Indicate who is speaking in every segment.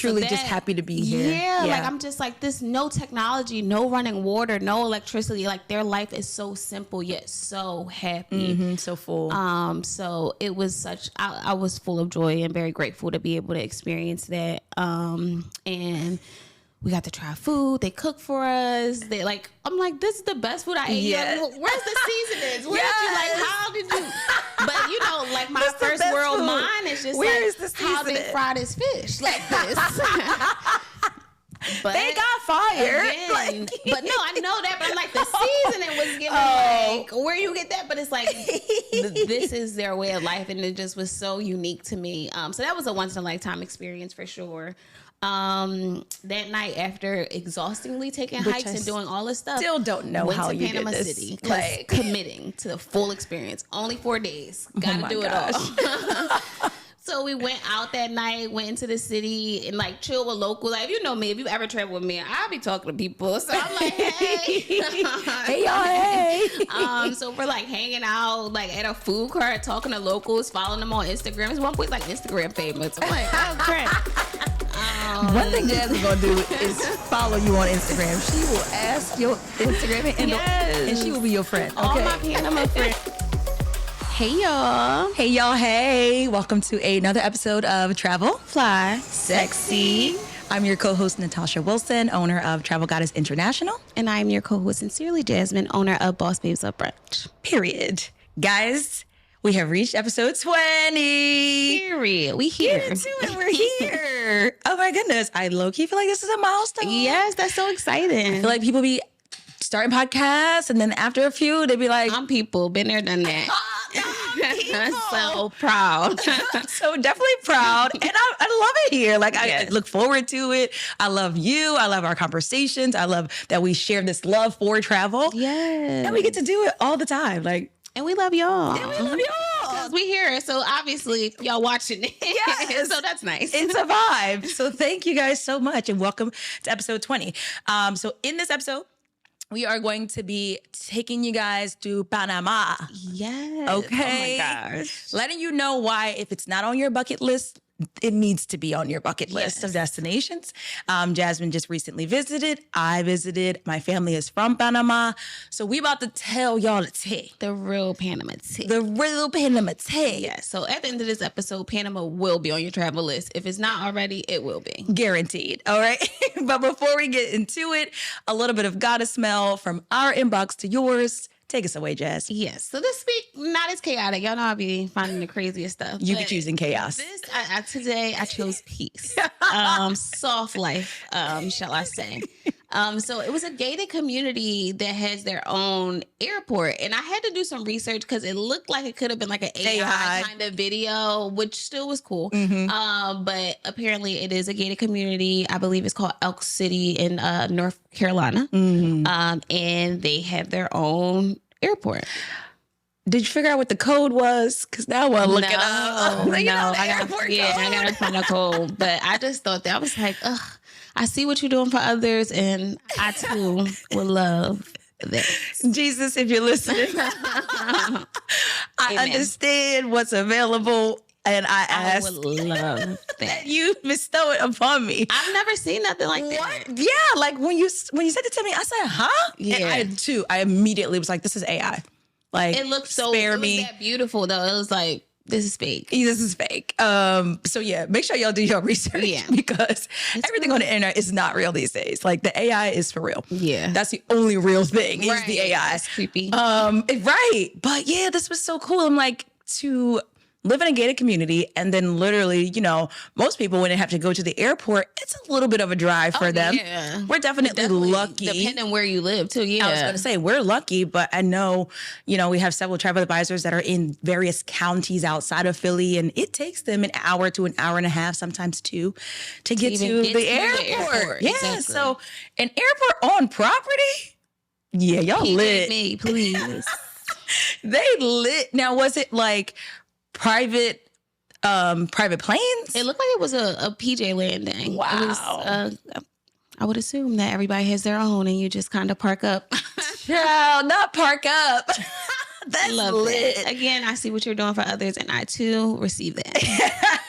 Speaker 1: truly just happy to be here.
Speaker 2: Yeah, like I'm just like this, no technology, no running water, no electricity. Like their life is so simple yet so happy.
Speaker 1: So full.
Speaker 2: So it was such, I was full of joy and very grateful to be able to experience that. And we got to try food. They cook for us. They like, I'm like, this is the best food I ate.
Speaker 1: Yes.
Speaker 2: Like, where's the seasonings? Where did you, like, how did you? But you know, like my first world food. Mind is just
Speaker 1: where
Speaker 2: like,
Speaker 1: is the
Speaker 2: how they fry this fish like this. But
Speaker 1: they got fired.
Speaker 2: Again, like, but no, I know that. But I'm like, the seasoning was given like, where you get that? But it's like, this is their way of life, and it just was so unique to me. So that was a once in a lifetime experience for sure. That night, after exhaustingly taking hikes and doing all this stuff,
Speaker 1: still don't know how you
Speaker 2: Panama
Speaker 1: did this.
Speaker 2: City, like committing to the full experience. Only 4 days, gotta do it all. So we went out that night, went into the city and like chill with locals. Like, if you know me, if you ever travel with me, I'll be talking to people. So I'm like, hey.
Speaker 1: Hey, y'all, hey.
Speaker 2: So we're like hanging out like at a food cart, talking to locals, following them on Instagram. It's one point like Instagram famous. I'm like, oh crap.
Speaker 1: One thing Jasmine's gonna do is follow you on Instagram. She will ask your Instagram handle and she will be your friend. Okay?
Speaker 2: All my Panama friends. Hey y'all.
Speaker 1: Hey y'all, hey. Welcome to another episode of Travel,
Speaker 2: Fly,
Speaker 1: Sexy. I'm your co-host, Natasha Wilson, owner of Travel Goddess International.
Speaker 2: And I'm your co-host, sincerely Jasmine, owner of Boss Babes Love Brunch.
Speaker 1: Period. Guys, we have reached episode 20.
Speaker 2: Period. We here.
Speaker 1: Get into it. We're here. Oh my goodness. I low-key feel like this is a milestone.
Speaker 2: Yes, that's so exciting.
Speaker 1: I feel like people be starting podcasts and then after a few, they be like,
Speaker 2: I'm people. Been there, done that. I'm so proud.
Speaker 1: So definitely proud. And I love it here. Like, I look forward to it. I love you. I love our conversations. I love that we share this love for travel.
Speaker 2: Yes.
Speaker 1: And we get to do it all the time. Like,
Speaker 2: and we love y'all.
Speaker 1: And we love y'all.
Speaker 2: Because we here. So obviously y'all watching it.
Speaker 1: Yes.
Speaker 2: So that's nice.
Speaker 1: It's a vibe. So thank you guys so much. And welcome to episode 20. So in this episode, we are going to be taking you guys to Panama.
Speaker 2: Yes.
Speaker 1: Okay.
Speaker 2: Oh my gosh.
Speaker 1: Letting you know why, if it's not on your bucket list, it needs to be on your bucket list of destinations. Jasmine just recently visited. I visited. My family is from Panama. So we about to tell y'all the tea.
Speaker 2: The real Panama tea.
Speaker 1: The real Panama tea.
Speaker 2: Yes. So at the end of this episode, Panama will be on your travel list. If it's not already, it will be.
Speaker 1: Guaranteed. All right. But before we get into it, a little bit of goddess smell from our inbox to yours. Take us away, Jazz.
Speaker 2: Yes. So this week, not as chaotic. Y'all know I'll be finding the craziest stuff.
Speaker 1: You be choosing chaos.
Speaker 2: Today I chose peace. Soft life, shall I say. So it was a gated community that has their own airport. And I had to do some research because it looked like it could have been like an AI kind of video, which still was cool. Mm-hmm. But apparently it is a gated community. I believe it's called Elk City in North Carolina. Mm-hmm. And they have their own airport.
Speaker 1: Did you figure out what the code was? Because now I want to look it up.
Speaker 2: I gotta find a code. But I just thought that I was like, ugh, I see what you're doing for others, and I too would love this.
Speaker 1: Jesus, if you're listening, I understand what's available. And I
Speaker 2: would love that.
Speaker 1: You bestow it upon me.
Speaker 2: I've never seen nothing like that.
Speaker 1: Yeah, like when you said it to me, I said, huh? Yeah. And I immediately was like, this is AI. Like,
Speaker 2: it looked so that beautiful though. It was like, this is fake.
Speaker 1: This is fake. So yeah, make sure y'all do your research because everything on the internet is not real these days. Like the AI is for real. Yeah. That's the only real thing is the AI.
Speaker 2: It's creepy.
Speaker 1: Right. But yeah, this was so cool. I'm like, to live in a gated community and then literally, you know, most people when they have to go to the airport, it's a little bit of a drive for them. Yeah. We're definitely lucky.
Speaker 2: Depending where you live too,
Speaker 1: I was going to say, we're lucky, but I know, you know, we have several travel advisors that are in various counties outside of Philly and it takes them an hour to an hour and a half, sometimes two, to get to the airport. Yeah, exactly. So an airport on property? Yeah, y'all lit.
Speaker 2: Me, please.
Speaker 1: They lit. Now, was it like private planes?
Speaker 2: It looked like it was a PJ landing.
Speaker 1: Wow.
Speaker 2: It was, I would assume that everybody has their own and you just kind of park up.
Speaker 1: Child, not park up. That's lit.
Speaker 2: That. Again, I see what you're doing for others and I too receive that.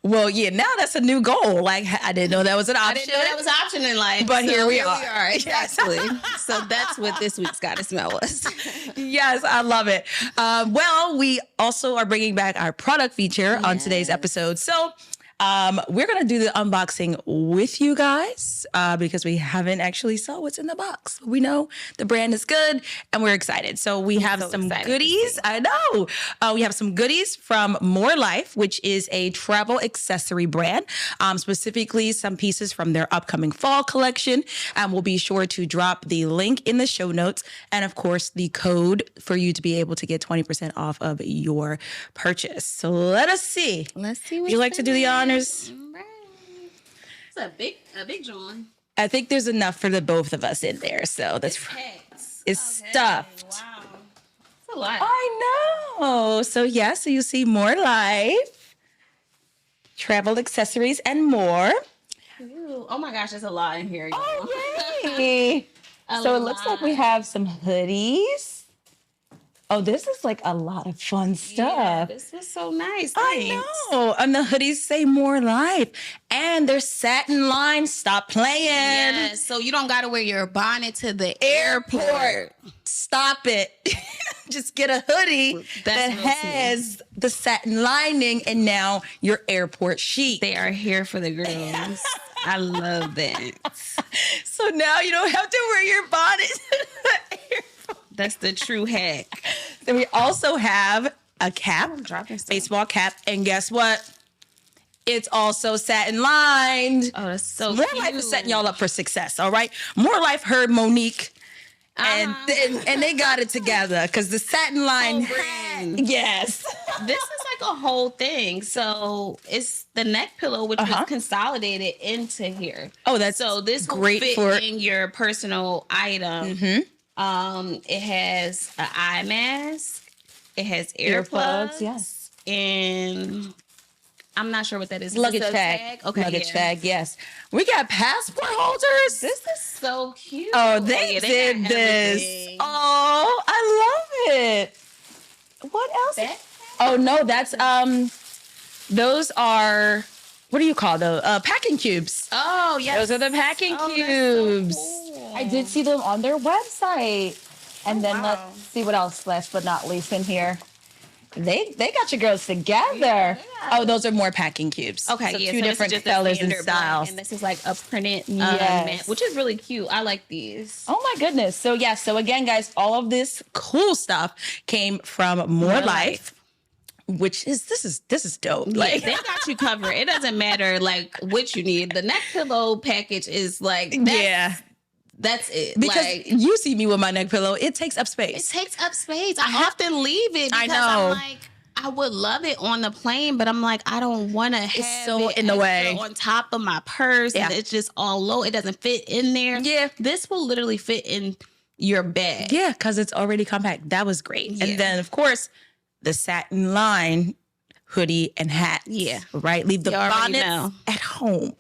Speaker 1: Well, yeah, now that's a new goal. Like, I didn't know that was an option.
Speaker 2: I didn't know that was an option in life.
Speaker 1: But so here we are.
Speaker 2: Exactly. So that's what this week's Gotta Smell was.
Speaker 1: Yes, I love it. Well, we also are bringing back our product feature on today's episode. So we're going to do the unboxing with you guys because we haven't actually saw what's in the box. We know the brand is good and we're excited. So we have some goodies. I know. We have some goodies from More Life, which is a travel accessory brand, specifically some pieces from their upcoming fall collection. And we'll be sure to drop the link in the show notes and, of course, the code for you to be able to get 20% off of your purchase. So let us see.
Speaker 2: Let's see what
Speaker 1: Would you like to do the honors?
Speaker 2: Right. It's a big John.
Speaker 1: I think there's enough for the both of us in there. So that's it's stuffed.
Speaker 2: Wow. It's a lot.
Speaker 1: I know. So yeah, so you see More Life, travel accessories, and more.
Speaker 2: Ew. Oh my gosh, there's a lot in here.
Speaker 1: Oh, yay. So it looks like we have some hoodies. Oh, this is like a lot of fun stuff.
Speaker 2: Yeah, this is so nice. Thanks.
Speaker 1: I know. And the hoodies say More Life. And they're satin lined. Stop playing.
Speaker 2: Yes. So you don't got to wear your bonnet to the airport.
Speaker 1: Stop it. Just get a hoodie that has the satin lining and now your airport chic.
Speaker 2: They are here for the girls. I love that.
Speaker 1: So now you don't have to wear your bonnet to the airport.
Speaker 2: That's the true hack.
Speaker 1: Then we also have a cap, baseball cap, and guess what? It's also satin lined.
Speaker 2: Oh, that's so
Speaker 1: More
Speaker 2: cute.
Speaker 1: Life is setting y'all up for success, all right? More Life heard Monique, and they got it together because the satin line. Yes.
Speaker 2: This is like a whole thing. So it's the neck pillow, which was consolidated into here.
Speaker 1: Oh, that's
Speaker 2: so this
Speaker 1: great
Speaker 2: will fit in your personal item. Mm-hmm. It has an eye mask. It has earplugs.
Speaker 1: Yes.
Speaker 2: And I'm not sure what that is.
Speaker 1: Luggage tag. Okay. Luggage tag. Yes. We got passport holders.
Speaker 2: This is so cute.
Speaker 1: Oh, they did this. Everything. Oh, I love it. What else? Oh no, that's those are, what do you call those? Packing cubes.
Speaker 2: Oh, yes.
Speaker 1: Those are the packing cubes.
Speaker 2: So cool.
Speaker 1: I did see them on their website. And then let's see what else, last but not least, in here. They got your girls together. Yeah. Oh, those are more packing cubes.
Speaker 2: Okay,
Speaker 1: so
Speaker 2: yeah.
Speaker 1: two different colors and styles.
Speaker 2: And this is like a printed mat, which is really cute. I like these.
Speaker 1: Oh my goodness. So yeah, so again, guys, all of this cool stuff came from More Life. Which is this is dope.
Speaker 2: Yeah, like they got you covered. It doesn't matter like what you need. The neck pillow package is like that's it.
Speaker 1: Because
Speaker 2: like,
Speaker 1: you see me with my neck pillow, it takes up space.
Speaker 2: It takes up space. I have to leave it because I'm like, I would love it on the plane, but I'm like, I don't want to have it
Speaker 1: in the way
Speaker 2: on top of my purse. Yeah. And it's just all low. It doesn't fit in there.
Speaker 1: Yeah.
Speaker 2: This will literally fit in your bag.
Speaker 1: Yeah, because it's already compact. That was great. Yeah. And then, of course, the satin line hoodie and hat.
Speaker 2: Yeah.
Speaker 1: Right? Leave the bonnets at home.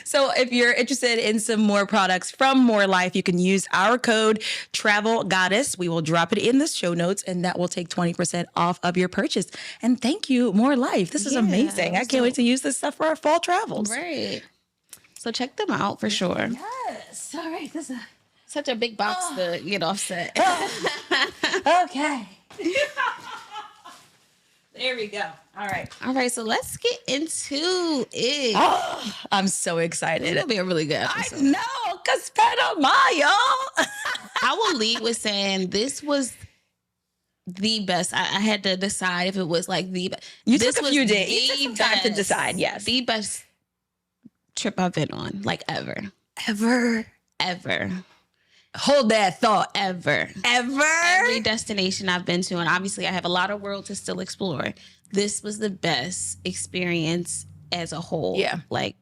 Speaker 1: So if you're interested in some more products from More Life, you can use our code TRAVELGODDESS. We will drop it in the show notes, and that will take 20% off of your purchase. And thank you, More Life. This is amazing. I can't wait to use this stuff for our fall travels.
Speaker 2: Right. So check them out for sure.
Speaker 1: Yes. All right. This is
Speaker 2: such a big box to get offset.
Speaker 1: Okay. There we go. All right.
Speaker 2: So let's get into it.
Speaker 1: Oh, I'm so excited.
Speaker 2: It's gonna be a really good episode.
Speaker 1: I know, because Panama, y'all.
Speaker 2: I will lead with saying this was the best. I had to decide if it was like the best.
Speaker 1: You took a few days. You took some time to decide, yes.
Speaker 2: The best trip I've been on, like ever.
Speaker 1: Ever. Hold that thought.
Speaker 2: Ever. Every destination I've been to, and obviously I have a lot of world to still explore. This was the best experience as a whole.
Speaker 1: Yeah.
Speaker 2: Like,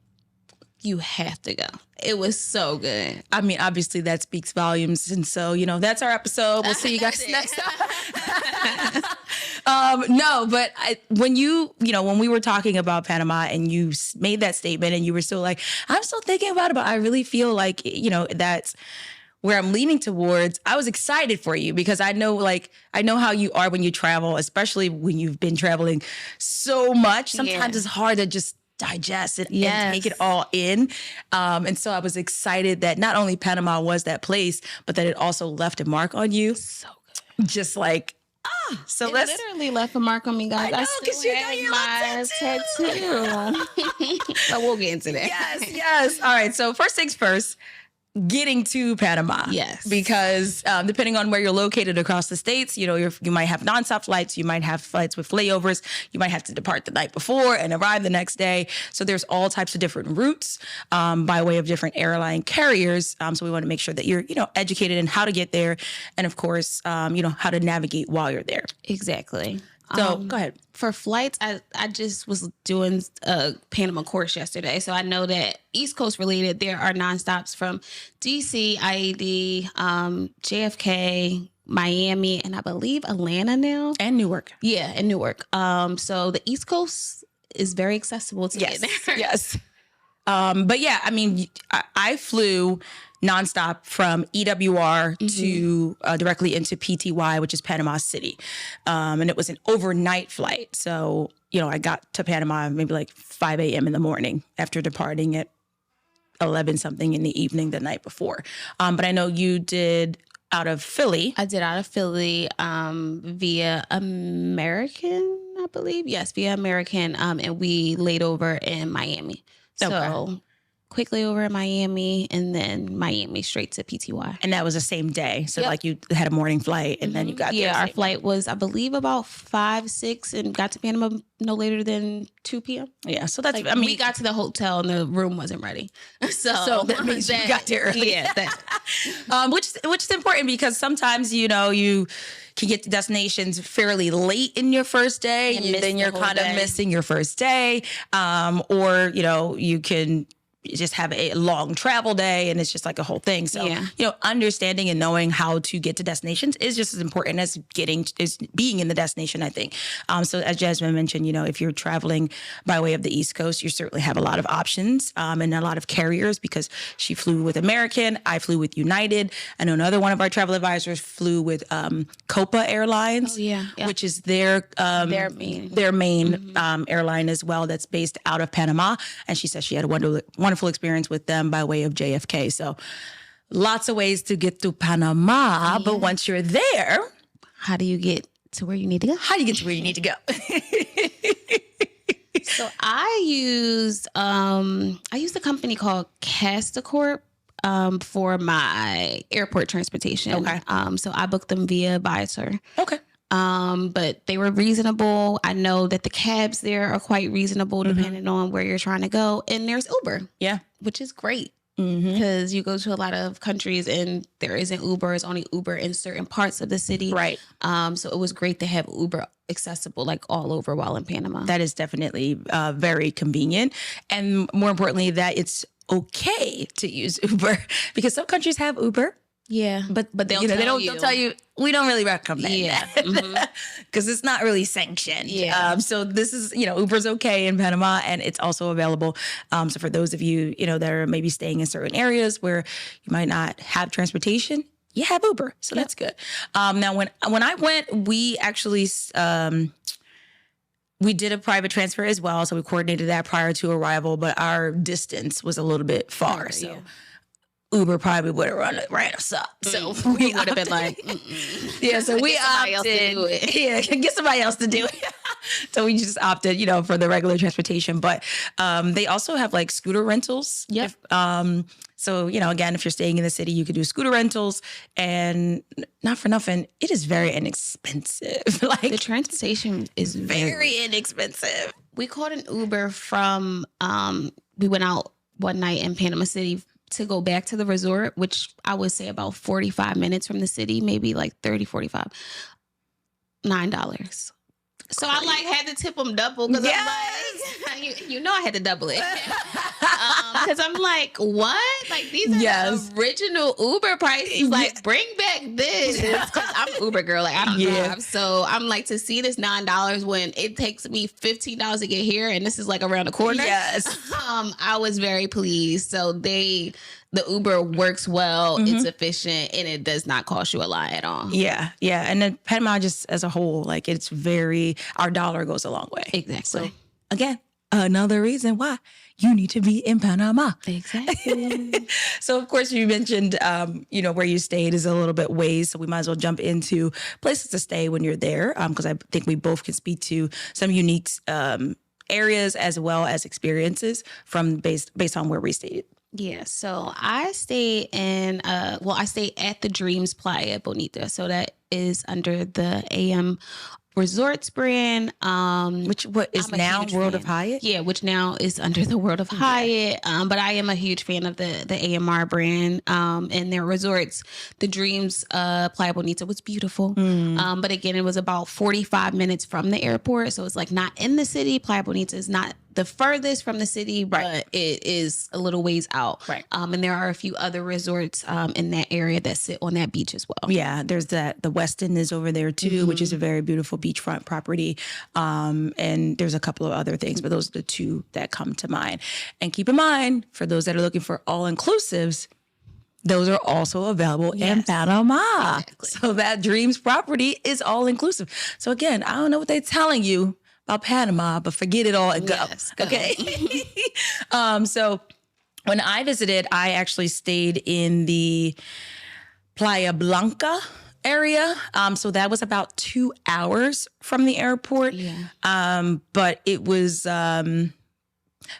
Speaker 2: you have to go. It was so good.
Speaker 1: I mean, obviously that speaks volumes. And so, that's our episode. We'll see you guys next time. No, but when when we were talking about Panama and you made that statement and you were still like, I'm still thinking about it, but I really feel like, that's where I'm leaning towards, I was excited for you because I know how you are when you travel, especially when you've been traveling so much. Sometimes it's hard to just digest it and take it all in. And so I was excited that not only Panama was that place, but that it also left a mark on you. So good. Just like, so
Speaker 2: it literally left a mark on me, guys.
Speaker 1: I know, because you got your
Speaker 2: tattoo. But we'll get into that.
Speaker 1: Yes. All right. So first things first, getting to Panama.
Speaker 2: Yes.
Speaker 1: Because depending on where you're located across the states, you might have nonstop flights. You might have flights with layovers. You might have to depart the night before and arrive the next day. So there's all types of different routes by way of different airline carriers. So we want to make sure that you're, educated in how to get there. And of course, how to navigate while you're there.
Speaker 2: Exactly.
Speaker 1: So go ahead.
Speaker 2: For flights, I just was doing a Panama course yesterday. So I know that East Coast related, there are nonstops from DC, IAD, JFK, Miami, and I believe Atlanta now.
Speaker 1: And Newark.
Speaker 2: Yeah, and Newark. So the East Coast is very accessible to get there.
Speaker 1: Yes. But yeah, I mean, I flew nonstop from EWR to directly into PTY, which is Panama City. And it was an overnight flight. So, I got to Panama maybe like 5 a.m. in the morning after departing at 11 something in the evening the night before. But I know you did out of Philly.
Speaker 2: I did out of Philly via American, I believe. Yes, via American. And we laid over in Miami. So quick layover in Miami and then Miami straight to PTY.
Speaker 1: And that was the same day. So like you had a morning flight and then you got there.
Speaker 2: Yeah, our flight was, I believe, about 5, 6 and got to Panama no later than 2 p.m.
Speaker 1: Yeah. So that's,
Speaker 2: we got to the hotel and the room wasn't ready. So
Speaker 1: that means you got there early.
Speaker 2: Yeah.
Speaker 1: Which is important because sometimes, you can get to destinations fairly late in your first day. And then you're kind of missing your first day. Or, you can just have a long travel day and it's just like a whole thing. So, understanding and knowing how to get to destinations is just as important as being in the destination, I think. So as Jasmine mentioned, if you're traveling by way of the East Coast, you certainly have a lot of options and a lot of carriers because she flew with American. I flew with United. I know another one of our travel advisors flew with 𝗀𝗀 Airlines, which is their main airline as well that's based out of Panama. And she says she had a wonderful experience with them by way of JFK. So lots of ways to get to Panama. But once you're there,
Speaker 2: how do you get to where you need to go? So I used a company called 𝗧𝗃 for my airport transportation.
Speaker 1: Okay.
Speaker 2: So I booked them via Viator.
Speaker 1: Okay.
Speaker 2: But they were reasonable. I know that the cabs there are quite reasonable depending on where you're trying to go. And there's Uber.
Speaker 1: Yeah.
Speaker 2: Which is great because you go to a lot of countries and there isn't Uber. It's only Uber in certain parts of the city.
Speaker 1: Right.
Speaker 2: So it was great to have Uber accessible like all over while in Panama.
Speaker 1: That is definitely very convenient. And more importantly, that it's okay to use Uber because some countries have Uber.
Speaker 2: Yeah, but they'll
Speaker 1: tell you we don't really recommend
Speaker 2: that
Speaker 1: because it's not really sanctioned.
Speaker 2: Yeah.
Speaker 1: So this is Uber's okay in Panama and it's also available. So for those of you that are maybe staying in certain areas where you might not have transportation, you have Uber, so that's good. Now when I went, we actually we did a private transfer as well, so we coordinated that prior to arrival, but our distance was a little bit far, so. Uber probably would have ran us up. So we would have been like, so we opted. Get somebody else to do it. So we just opted, for the regular transportation. But they also have like scooter rentals.
Speaker 2: Yep.
Speaker 1: So, again, if you're staying in the city, you could do scooter rentals. And not for nothing, it is very inexpensive.
Speaker 2: The transportation is
Speaker 1: very inexpensive.
Speaker 2: We called an Uber from, we went out one night in Panama City to go back to the resort, which I would say about 45 minutes from the city, maybe like 30, 45, $9. So I had to tip them double because I'm like, I had to double it. Because I'm like, what? like, these are the original Uber prices. Like, bring back this. Because I'm an Uber girl. Like, I don't drive. So I'm like, to see this $9 when it takes me $15 to get here, and this is like around the corner.
Speaker 1: Yes.
Speaker 2: I was very pleased. So the Uber works well, it's efficient, and it does not cost you a lot at all.
Speaker 1: Yeah, yeah. And then Panama just as a whole, like, it's our dollar goes a long way.
Speaker 2: Exactly.
Speaker 1: So, again, another reason why you need to be in Panama.
Speaker 2: Exactly.
Speaker 1: So, of course, you mentioned, where you stayed is a little bit ways. So we might as well jump into places to stay when you're there, because I think we both can speak to some unique areas as well as experiences based on where we stayed.
Speaker 2: Yeah, so I stayed I stayed at the 𝗔𝗰𝗄𝗃 Playa Bonita. So that is under the AM Resorts brand.
Speaker 1: Which is now World of Hyatt?
Speaker 2: Yeah, which now is under the World of Hyatt. But I am a huge fan of the AMR brand and their resorts. The 𝗔𝗰𝗄𝗃 Playa Bonita was beautiful. But again, it was about 45 minutes from the airport. So it's like not in the city. Playa Bonita is not the furthest from the city, but it is a little ways out.
Speaker 1: Right.
Speaker 2: And there are a few other resorts in that area that sit on that beach as well.
Speaker 1: Yeah, there's the Westin is over there too, which is a very beautiful beachfront property. And there's a couple of other things, but those are the two that come to mind. And keep in mind, for those that are looking for all-inclusives, those are also available in Panama.
Speaker 2: Exactly.
Speaker 1: So that 𝗔𝗰𝗄𝗃 property is all-inclusive. So again, I don't know what they're telling you about Panama, but forget it all and go.
Speaker 2: Yes, go.
Speaker 1: Okay. So when I visited, I actually stayed in the Playa Blanca area. So that was about 2 hours from the airport.
Speaker 2: Yeah.
Speaker 1: But it was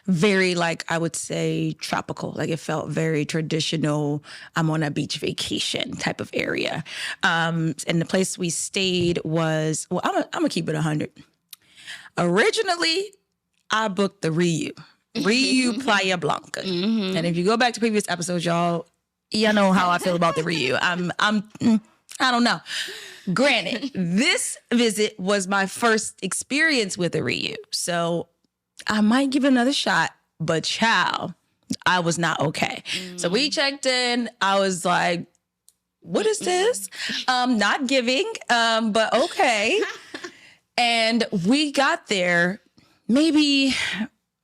Speaker 1: very, like, I would say tropical. Like, it felt very traditional. I'm on a beach vacation type of area. And the place we stayed was, well, I'm gonna keep it 100. Originally, I booked the 𝗠𝗵𝗆 Playa Blanca. And if you go back to previous episodes, y'all know how I feel about the 𝗠𝗵𝗆. I don't know. Granted, this visit was my first experience with the 𝗠𝗵𝗆. So I might give it another shot, but child, I was not okay. So we checked in. I was like, what is this? Not giving, but okay. And we got there maybe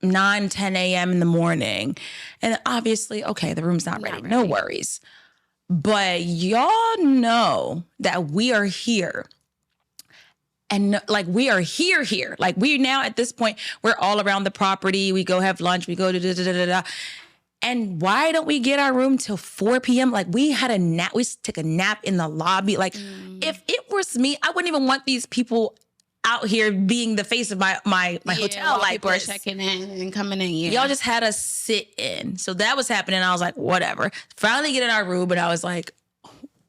Speaker 1: 9, 10 a.m. in the morning. And obviously, okay, the room's not ready. No worries. But y'all know that we are here. And like, we are here. Like, we now at this point, we're all around the property. We go have lunch. We go da-da-da-da-da. And why don't we get our room till 4 p.m.? Like, we had a nap. We took a nap in the lobby. Like, if it was me, I wouldn't even want these people out here being the face of my hotel. Like,
Speaker 2: people are checking in and coming in. Yeah.
Speaker 1: Y'all just had us sit in. So that was happening. I was like, whatever. Finally get in our room, and I was like,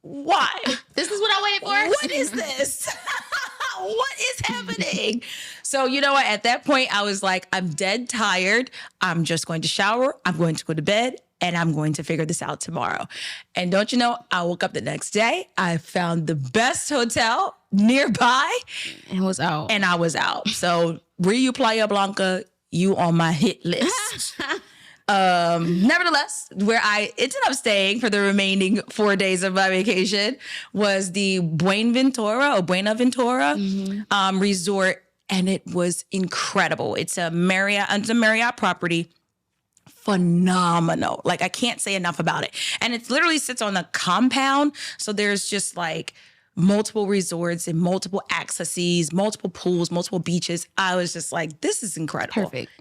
Speaker 1: why?
Speaker 2: This is what I waited for?
Speaker 1: What is this? What is happening? So, you know what? At that point, I was like, I'm dead tired. I'm just going to shower. I'm going to go to bed. And I'm going to figure this out tomorrow. And don't you know, I woke up the next day. I found the best hotel nearby.
Speaker 2: And was out.
Speaker 1: And I was out. So 𝗠𝗵𝗆 Playa Blanca, you on my hit list. Nevertheless, where I ended up staying for the remaining 4 days of my vacation was the Buenaventura resort. And it was incredible. It's a Marriott property. Phenomenal. Like, I can't say enough about it. And it literally sits on a compound. So there's just like multiple resorts and multiple accesses, multiple pools, multiple beaches. I was just like, this is incredible.
Speaker 2: Perfect.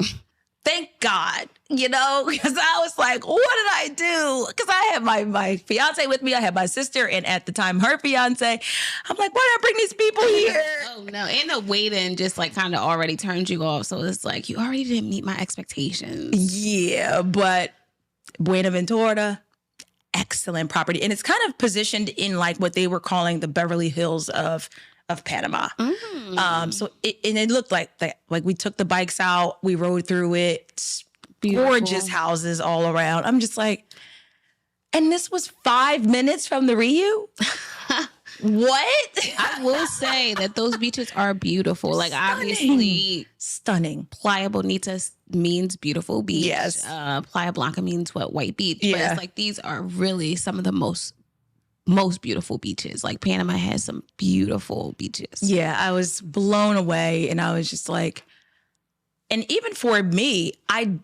Speaker 1: Thank God, because I was like, what did I do? Because I had my fiance with me. I had my sister, and at the time, her fiance. I'm like, why did I bring these people here?
Speaker 2: Oh, no. And the waiting just like kind of already turned you off. So it's like, you already didn't meet my expectations.
Speaker 1: Yeah, but Buenaventura, excellent property. And it's kind of positioned in like what they were calling the Beverly Hills of Panama. So it looked like we took the bikes out, we rode through it, beautiful. Gorgeous houses all around. I'm just like, and this was 5 minutes from the 𝗠𝗵𝗆? What?
Speaker 2: I will say that those beaches are beautiful. Like, obviously,
Speaker 1: stunning.
Speaker 2: Playa Bonita means beautiful beach.
Speaker 1: Yes.
Speaker 2: Playa Blanca means what? White beach.
Speaker 1: Yeah.
Speaker 2: But it's like, these are really some of the most beautiful beaches. Like, Panama has some beautiful beaches.
Speaker 1: Yeah, I was blown away, and I was just like, and even for me,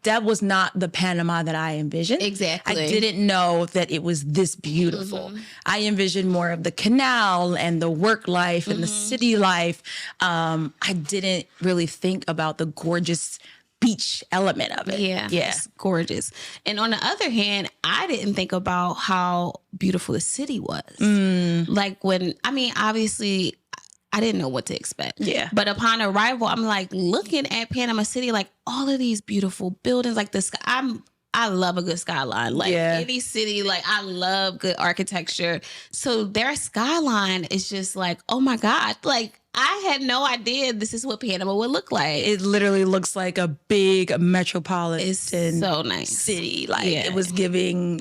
Speaker 1: that was not the Panama that I envisioned.
Speaker 2: Exactly.
Speaker 1: I didn't know that it was this beautiful. I envisioned more of the canal and the work life and the city life. I didn't really think about the gorgeous beach element of it.
Speaker 2: Yeah. It's gorgeous. And on the other hand, I didn't think about how beautiful the city was. Like, obviously, I didn't know what to expect. Yeah. But upon arrival, I'm like looking at Panama City, like all of these beautiful buildings, like the sky. I love a good skyline. Like any city, like I love good architecture. So their skyline is just like, oh my God. Like, I had no idea this is what Panama would look like.
Speaker 1: It literally looks like a big metropolitan
Speaker 2: so nice
Speaker 1: city. Like it was giving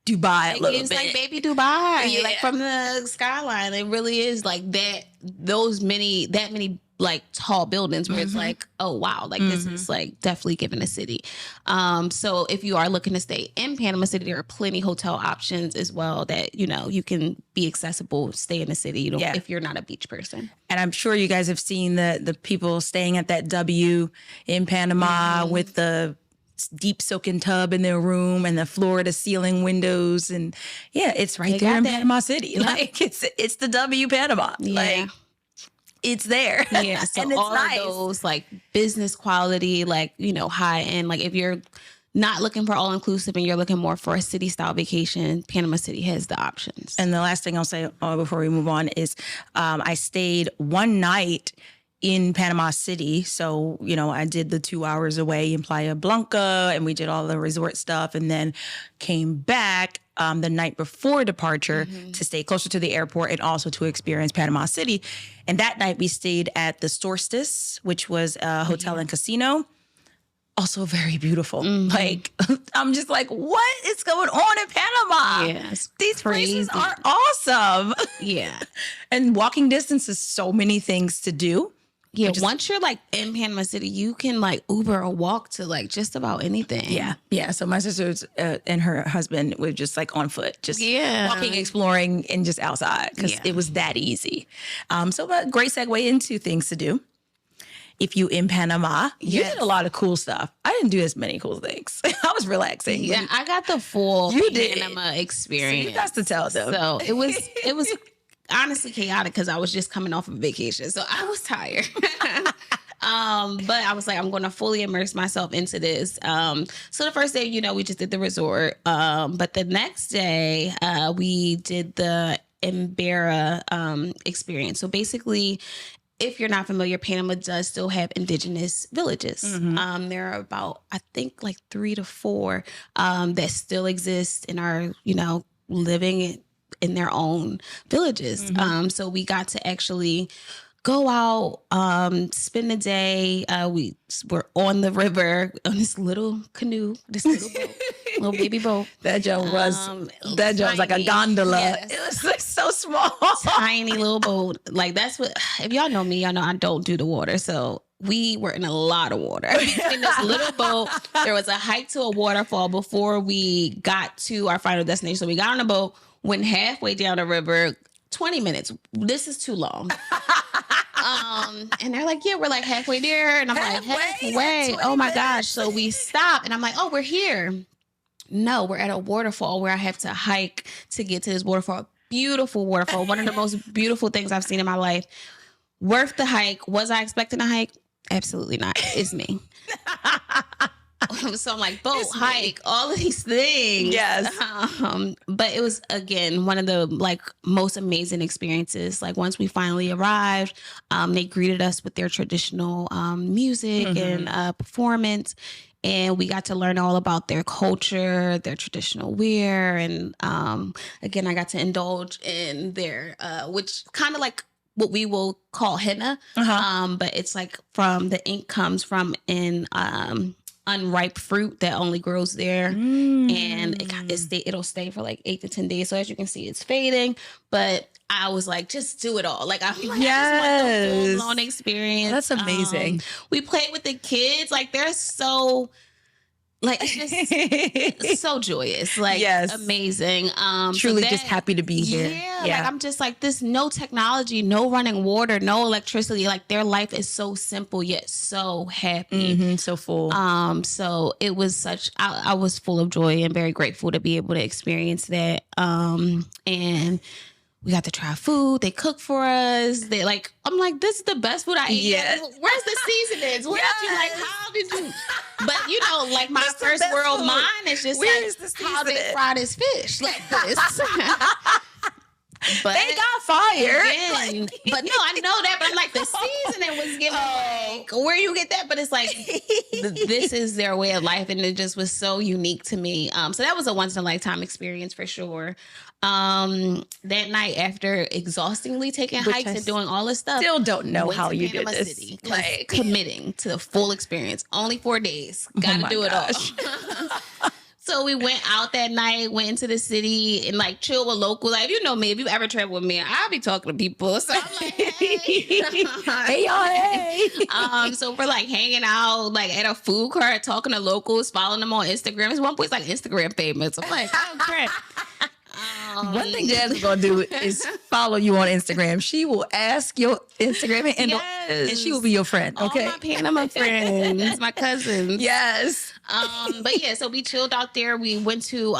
Speaker 1: Dubai a little bit. It's
Speaker 2: like baby Dubai, like from the skyline. It really is like that. That many like tall buildings where it's like, oh wow, like this is like definitely giving a city. So if you are looking to stay in Panama City, there are plenty hotel options as well that you can be accessible, stay in the city. If you're not a beach person.
Speaker 1: And I'm sure you guys have seen the people staying at that W in Panama with the deep soaking tub in their room and the floor to ceiling windows, and it's right there in Panama City. Like it's the W Panama. Like it's there.
Speaker 2: Yeah. So
Speaker 1: and it's
Speaker 2: all
Speaker 1: nice.
Speaker 2: of those like business quality, like high end. Like if you're not looking for all inclusive and you're looking more for a city style vacation, Panama City has the options.
Speaker 1: And the last thing I'll say before we move on is I stayed one night in Panama City. So, I did the 2 hours away in Playa Blanca and we did all the resort stuff and then came back the night before departure to stay closer to the airport and also to experience Panama City. And that night we stayed at the 𝗚𝗏, which was a hotel and casino. Also very beautiful. Like, I'm just like, what is going on in Panama?
Speaker 2: Yes,
Speaker 1: these places are awesome.
Speaker 2: Yeah.
Speaker 1: And walking distance is so many things to do.
Speaker 2: Yeah, once you're like in Panama City, you can like Uber or walk to like just about anything.
Speaker 1: Yeah. So my sisters and her husband were just like on foot, just walking, exploring, and just outside because it was that easy. So a great segue into things to do. If you in Panama, you did a lot of cool stuff. I didn't do as many cool things. I was relaxing.
Speaker 2: Yeah, I got the full Panama experience.
Speaker 1: So you got to tell them.
Speaker 2: So it was honestly chaotic because I was just coming off of vacation. So I was tired. But I was like, I'm going to fully immerse myself into this. So the first day, we just did the resort. But the next day, we did the 𝗵𝗵𝗃 experience. So basically, if you're not familiar, Panama does still have indigenous villages. There are about, I think, like 3 to 4 that still exist and are, living in their own villages. So we got to actually go out, spend the day. We were on the river on this little canoe, this little boat, little baby boat.
Speaker 1: That joke was like a gondola. Yes. It was like so small,
Speaker 2: tiny little boat. Like that's what. If y'all know me, y'all know I don't do the water. So we were in a lot of water. In this little boat, there was a hike to a waterfall before we got to our final destination. So we got on a boat, went halfway down the river. 20 minutes. This is too long. And they're like, yeah, we're like halfway there. And I'm like, halfway. Oh my gosh. So we stop and I'm like, oh, we're here. No, we're at a waterfall where I have to hike to get to this waterfall. Beautiful waterfall. One of the most beautiful things I've seen in my life. Worth the hike. Was I expecting a hike? Absolutely not. It's me. So I'm like, boat, hike, all of these things.
Speaker 1: Yes.
Speaker 2: But it was, again, one of the like most amazing experiences. Like once we finally arrived, they greeted us with their traditional music and performance. And we got to learn all about their culture, their traditional wear. And again, I got to indulge in their, which kind of like what we will call henna. But it's like the ink comes from in unripe fruit that only grows there. And it'll stay for like 8 to 10 days. So as you can see, it's fading. But I was like, just do it all. Like, I just want the full-blown experience.
Speaker 1: That's amazing.
Speaker 2: We played with the kids. Like, they're so... Like, it's just so joyous. Like, amazing.
Speaker 1: Truly just happy to be here.
Speaker 2: Yeah. Like, I'm just like, this no technology, no running water, no electricity. Like, their life is so simple, yet so happy.
Speaker 1: So full.
Speaker 2: So it was I was full of joy and very grateful to be able to experience that. And we got to try food. They cook for us. I'm like, this is the best food I ate.
Speaker 1: Yes.
Speaker 2: Where's the seasonings? How did you? But you know, like my first world
Speaker 1: food.
Speaker 2: Mind is just how they fry this fish like this. But
Speaker 1: they got fired.
Speaker 2: Again, but no, I know that. But I'm like, the seasoning was given. Like, where you get that? But it's like, this is their way of life, and it just was so unique to me. So that was a once in a lifetime experience for sure. That night, after exhaustingly taking hikes and doing all this stuff,
Speaker 1: still don't know how you did this.
Speaker 2: City, like committing to the full experience. Only 4 days. Got to do it all. So we went out that night, went into the city and like chill with locals. Like, you know me, if you ever travel with me, I'll be talking to people. So I'm like, hey.
Speaker 1: Hey, y'all, hey.
Speaker 2: So we're like hanging out like at a food cart, talking to locals, following them on Instagram. It's one point like Instagram famous. I'm like, oh crap.
Speaker 1: One thing Jasmine's gonna do is follow you on Instagram. She will ask your Instagram handle, and she will be your friend. Okay,
Speaker 2: all my Panama friends, my cousins.
Speaker 1: Yes.
Speaker 2: But yeah, so we chilled out there. We went to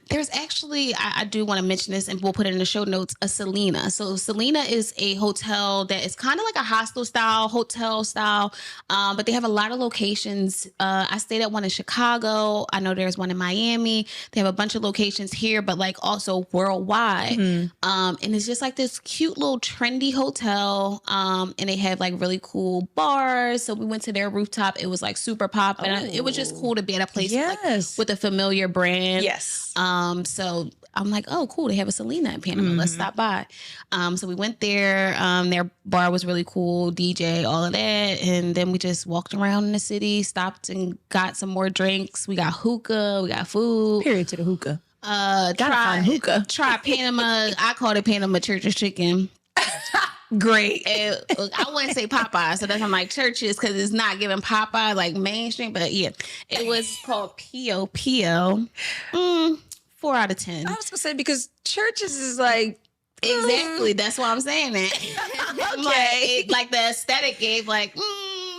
Speaker 2: there's actually I do want to mention this, and we'll put it in the show notes. A 𝗓𝗓. So 𝗓𝗓 is a hotel that is kind of like a hostel style, hotel style, but they have a lot of locations. I stayed at one in Chicago. I know there's one in Miami. They have a bunch of locations here, but like also worldwide. And it's just like this cute little trendy hotel. And they have like really cool bars. So we went to their rooftop. It was like super pop. And it was just cool to be at a place like, with a familiar brand.
Speaker 1: Yes.
Speaker 2: So I'm like, oh, cool. They have a 𝗓𝗓 in Panama. Let's stop by. So we went there. Their bar was really cool. DJ, all of that. And then we just walked around in the city, stopped and got some more drinks. We got hookah. We got food.
Speaker 1: Period to the hookah. Try
Speaker 2: Panama. I called it Panama Church's chicken.
Speaker 1: Great.
Speaker 2: I wouldn't say Popeye, so that's why I'm like Church's, because it's not giving Popeye like mainstream. But yeah, it was called 𝗃𝗃𝗃𝗃. 4 out of 10.
Speaker 1: I was gonna say because Church's is like
Speaker 2: exactly. That's why I'm saying that.
Speaker 1: Okay.
Speaker 2: Like the aesthetic gave like.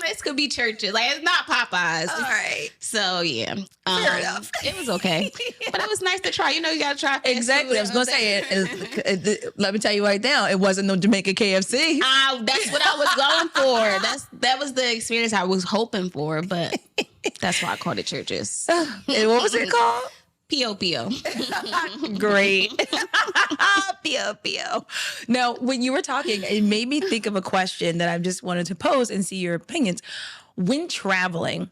Speaker 2: This could be Church's. Like, it's not Popeyes.
Speaker 1: All right.
Speaker 2: So, yeah.
Speaker 1: Fair enough.
Speaker 2: It was okay. But it was nice to try. You know, you got to try.
Speaker 1: Exactly. I was going to say it. Let me tell you right now, it wasn't no Jamaican KFC.
Speaker 2: That's what I was going for. That was the experience I was hoping for, but that's why I called it Church's.
Speaker 1: And what was it called?
Speaker 2: 𝗃𝗃𝗃𝗃.
Speaker 1: Great. 𝗃𝗃𝗃𝗃. Now, when you were talking, it made me think of a question that I just wanted to pose and see your opinions. When traveling,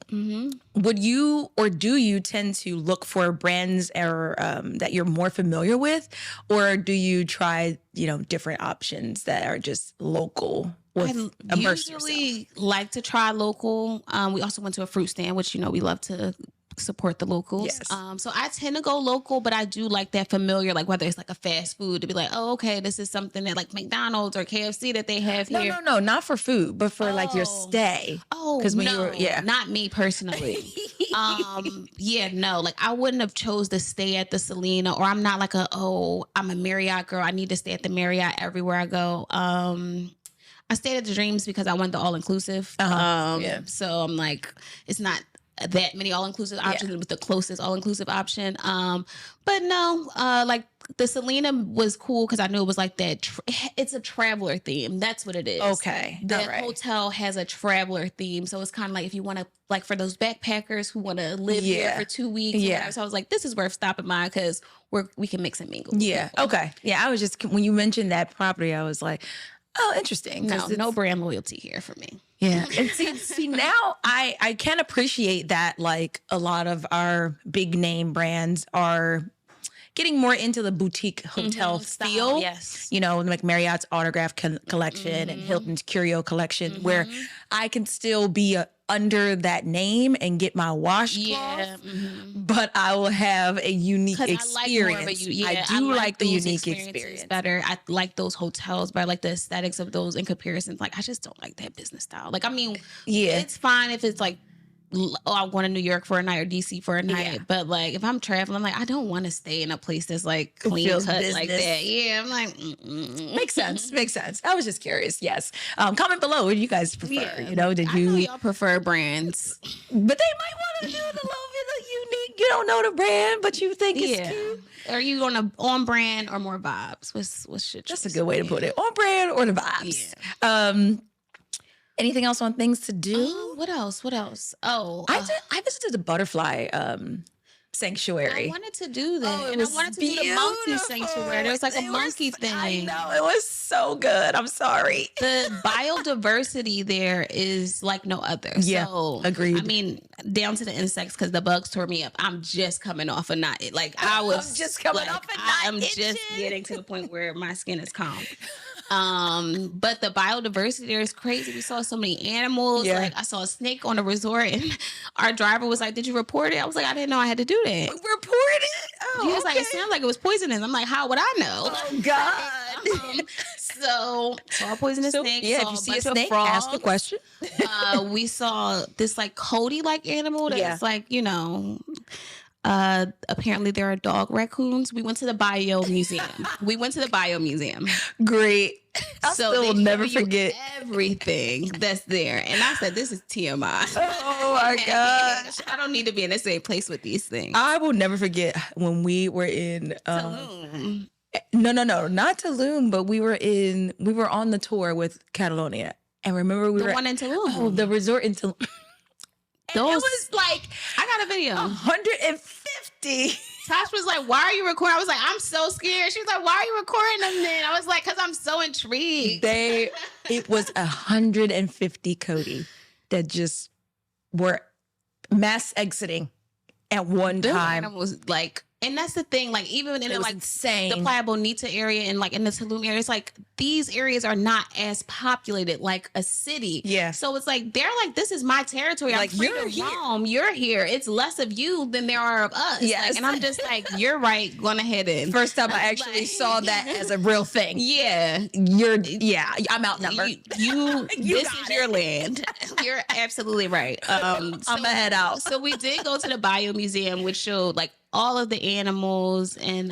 Speaker 1: would you or do you tend to look for brands or that you're more familiar with, or do you try, different options that are just local?
Speaker 2: I usually like to try local. We also went to a fruit stand, which we love to support the locals.
Speaker 1: Yes.
Speaker 2: So I tend to go local, but I do like that familiar, like whether it's like a fast food, to be like, oh, okay, this is something that like McDonald's or KFC that they have here.
Speaker 1: No, not for food, but for like your stay.
Speaker 2: Oh,
Speaker 1: because
Speaker 2: not me personally. Like I wouldn't have chose to stay at the 𝗓𝗓, or I'm not like I'm a Marriott girl. I need to stay at the Marriott everywhere I go. I stayed at the Dreams because I went the all-inclusive. So I'm like, it's not that many all-inclusive options. It was the closest all-inclusive option. But no, like the 𝗓𝗓 was cool because I knew it was like that. It's a traveler theme. That's what it is.
Speaker 1: Okay.
Speaker 2: The hotel has a traveler theme. So it's kind of like if you want to, like for those backpackers who want to live here for 2 weeks. Yeah. So I was like, this is worth stopping by because we can mix and mingle.
Speaker 1: Yeah. Okay. Yeah. I was just, when you mentioned that property, I was like, oh, interesting.
Speaker 2: No brand loyalty here for me.
Speaker 1: Yeah. And see now I can appreciate that, like a lot of our big name brands are getting more into the boutique hotel feel.
Speaker 2: Yes.
Speaker 1: You know, like Marriott's Autograph collection and Hilton's Curio collection, where I can still be under that name and get my washcloth, but I will have a unique experience. I do like the unique experience
Speaker 2: better. I like those hotels, but I like the aesthetics of those in comparison. Like, I just don't like that business style. Like, I mean, it's fine if it's like, oh, I want to New York for a night or DC for a night. But like, if I'm traveling, I'm like, I don't want to stay in a place that's like clean cut business. Like that. Yeah, I'm like,
Speaker 1: makes sense. Makes sense. I was just curious. Yes. Comment below what do you guys prefer.
Speaker 2: Yeah.
Speaker 1: You know,
Speaker 2: I know y'all prefer brands,
Speaker 1: but they might want to do it a little bit unique. You don't know the brand, but you think it's cute.
Speaker 2: Are you on brand or more vibes? What's your choice?
Speaker 1: That's a good way to put it. On brand or the vibes. Yeah. Anything else on things to do?
Speaker 2: What else? Oh,
Speaker 1: I visited the butterfly sanctuary.
Speaker 2: I wanted to do that. And I wanted to do the monkey sanctuary. There was like a monkey thing.
Speaker 1: I know. It was so good. I'm sorry.
Speaker 2: The biodiversity there is like no other.
Speaker 1: Yeah,
Speaker 2: so,
Speaker 1: agreed.
Speaker 2: I mean, down to the insects, because the bugs tore me up. I'm just coming off a knot. Like, I'm just coming off a knot. I'm just getting to the point where my skin is calm. But the biodiversity there is crazy. We saw so many animals.
Speaker 1: Yeah.
Speaker 2: Like, I saw a snake on a resort, and our driver was like, "Did you report it?" I was like, "I didn't know I had to do that."
Speaker 1: Report it? Oh,
Speaker 2: he was like, "It sounded like it was poisonous." I'm like, "How would I know?"
Speaker 1: Oh God.
Speaker 2: So saw a poisonous snake.
Speaker 1: Yeah,
Speaker 2: saw
Speaker 1: if you see a
Speaker 2: bunch of
Speaker 1: snake,
Speaker 2: frogs.
Speaker 1: ask a question.
Speaker 2: We saw this like Cody-like animal that's like, you know, apparently there are dog raccoons. We went to the bio museum.
Speaker 1: Great. I still never forget
Speaker 2: everything that's there. And I said, this is TMI.
Speaker 1: Oh my gosh.
Speaker 2: I don't need to be in the same place with these things.
Speaker 1: I will never forget when we were in
Speaker 2: Tulum.
Speaker 1: No, not Tulum, but we were on the tour with Catalonia. And remember we were
Speaker 2: one in Tulum.
Speaker 1: Oh, the resort in Tulum. It was like,
Speaker 2: I got a video.
Speaker 1: 150.
Speaker 2: Tosh was like, "Why are you recording?" I was like, "I'm so scared." She was like, "Why are you recording them then?" I was like, "Because I'm so intrigued."
Speaker 1: It was 150 Cody that just were mass exiting at one time.
Speaker 2: It was like, and that's the thing, like, even in like
Speaker 1: insane.
Speaker 2: The Playa Bonita area and like in the Tulum area, it's like these areas are not as populated like a city.
Speaker 1: Yeah.
Speaker 2: So it's like they're like, this is my territory.
Speaker 1: Like,
Speaker 2: I'm free to roam. You're here. It's less of you than there are of us.
Speaker 1: Yes.
Speaker 2: Like, and I'm just like, you're right. Going ahead and
Speaker 1: first time I actually saw that as a real thing.
Speaker 2: Yeah.
Speaker 1: I'm outnumbered.
Speaker 2: This is your land. You're absolutely right.
Speaker 1: I'm gonna head out.
Speaker 2: So we did go to the bio museum, which showed like all of the animals, and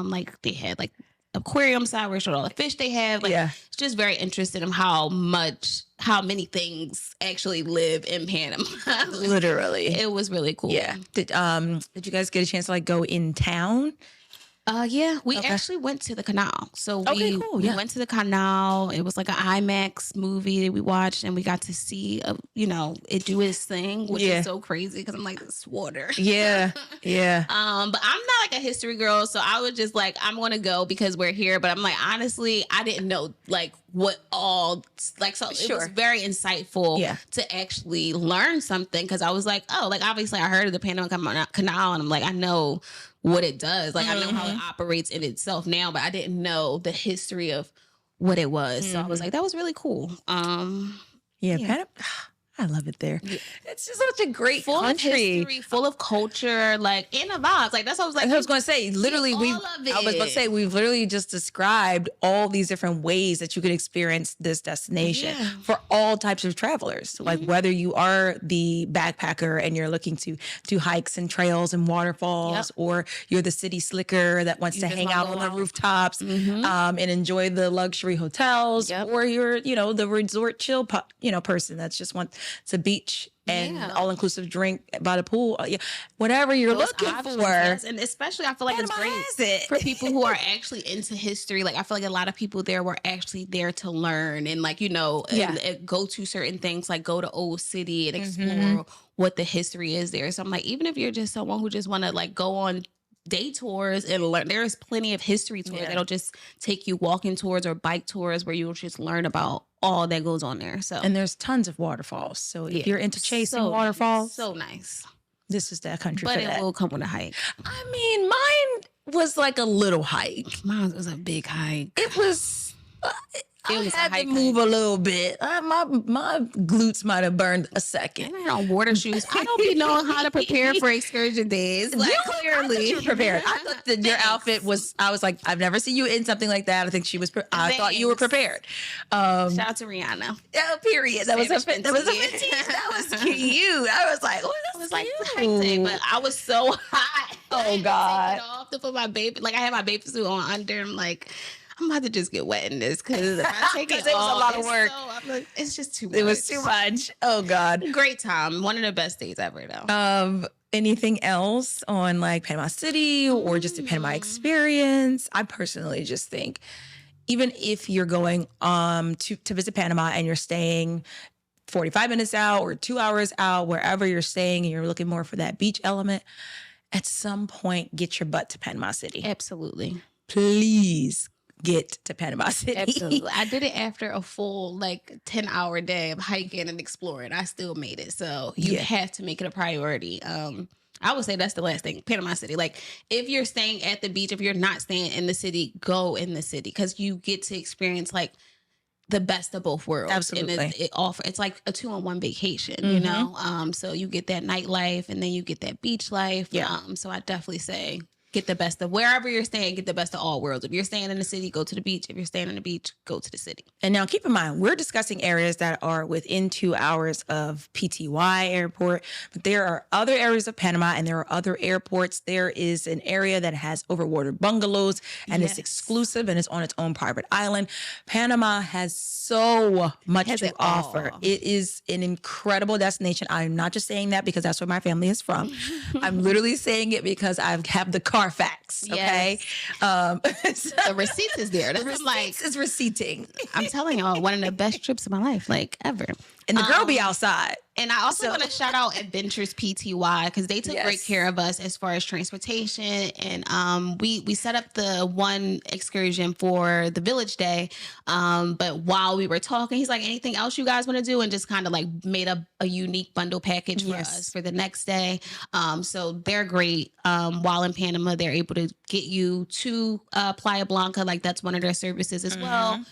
Speaker 2: like they had like aquarium side where it showed all the fish they have. Like, it's just very interested in how many things actually live in Panama.
Speaker 1: Literally.
Speaker 2: It was really cool.
Speaker 1: Yeah. Did you guys get a chance to like go in town?
Speaker 2: Yeah, we actually went to the canal. So we went to the canal. It was like an IMAX movie that we watched, and we got to see, it do its thing, which is so crazy because I'm like, this water.
Speaker 1: Yeah, yeah.
Speaker 2: But I'm not like a history girl, so I was just like, I'm gonna go because we're here. But I'm like, honestly, I didn't know like what all like. So it was very insightful to actually learn something, because I was like, oh, like obviously I heard of the Panama Canal, and I'm like, I know what it does. Like, I know how it operates in itself now, but I didn't know the history of what it was. So I was like, that was really cool.
Speaker 1: Panama, I love it there. Yeah. It's just such a great
Speaker 2: full
Speaker 1: country.
Speaker 2: Of history, full of culture, like, in the vibes. Like, that's what I was like.
Speaker 1: I was going to say, literally, we've literally just described all these different ways that you could experience this destination for all types of travelers. Like, whether you are the backpacker and you're looking to do hikes and trails and waterfalls, or you're the city slicker that wants to hang out on the rooftops and enjoy the luxury hotels, or you're, the resort chill, person that's just wants a beach and all-inclusive drink by the pool. Whatever you're looking for.
Speaker 2: Yes. And especially, I feel like it's great for people who are actually into history. Like, I feel like a lot of people there were actually there to learn and like, and go to certain things, like go to Old City and explore what the history is there. So I'm like, even if you're just someone who just want to like go on day tours and learn, there's plenty of history tours that'll just take you walking tours or bike tours where you'll just learn about all that goes on there. So,
Speaker 1: and there's tons of waterfalls. So if you're into chasing waterfalls,
Speaker 2: so nice.
Speaker 1: This is that country.
Speaker 2: But
Speaker 1: for that.
Speaker 2: Will come with a hike.
Speaker 1: I mean, mine was like a little hike.
Speaker 2: Mine was a big hike.
Speaker 1: It was. I
Speaker 2: was a
Speaker 1: had to
Speaker 2: hike.
Speaker 1: move a little bit. My glutes might have burned a second.
Speaker 2: I had on water shoes. I don't be knowing how to prepare for excursion days. Like, clearly,
Speaker 1: you were prepared. I thought that your outfit was. I was like, I've never seen you in something like that. I think she was. I thought you were prepared.
Speaker 2: Shout out to Rihanna.
Speaker 1: Yeah, period. That was a That was cute. I was like,
Speaker 2: it was like hectic, but I was so hot.
Speaker 1: Oh God!
Speaker 2: Take it off to put my baby. Like I had my baby suit on under. I'm like, I'm about to just get wet in this because if I take it off,
Speaker 1: it was a lot of work.
Speaker 2: I'm like, it's just too much.
Speaker 1: It was too much. Oh God.
Speaker 2: Great time. One of the best days ever though.
Speaker 1: Anything else on like Panama City or just a Panama experience? I personally just think even if you're going to visit Panama and you're staying 45 minutes out or 2 hours out, wherever you're staying and you're looking more for that beach element, at some point get your butt to Panama City.
Speaker 2: Absolutely.
Speaker 1: Please get to Panama City.
Speaker 2: Absolutely. I did it after a full 10-hour day of hiking and exploring. I still made it. So you have to make it a priority. I would say that's the last thing, Panama City. Like if you're staying at the beach, if you're not staying in the city, go in the city because you get to experience the best of both worlds.
Speaker 1: Absolutely.
Speaker 2: And it's like a 2-in-1 vacation, you know? So you get that nightlife and then you get that beach life.
Speaker 1: Yeah.
Speaker 2: So I definitely say get the best of wherever you're staying, get the best of all worlds. If you're staying in the city, go to the beach. If you're staying on the beach, go to the city.
Speaker 1: And now keep in mind, we're discussing areas that are within 2 hours of PTY airport, but there are other areas of Panama and there are other airports. There is an area that has overwater bungalows and it's exclusive and it's on its own private island. Panama has so much to offer. It is an incredible destination. I'm not just saying that because that's where my family is from. I'm literally saying it because I have the Carfax. Okay.
Speaker 2: Yes. The receipts is there. That's
Speaker 1: is receipting.
Speaker 2: I'm telling y'all, one of the best trips of my life, ever.
Speaker 1: And the girl be outside.
Speaker 2: And I also want to shout out Adventures PTY because they took great care of us as far as transportation. And we set up the one excursion for the Village Day. But while we were talking, he's like, anything else you guys want to do? And just kind of made up a unique bundle package for us for the next day. So they're great. While in Panama, they're able to get you to Playa Blanca. That's one of their services as well.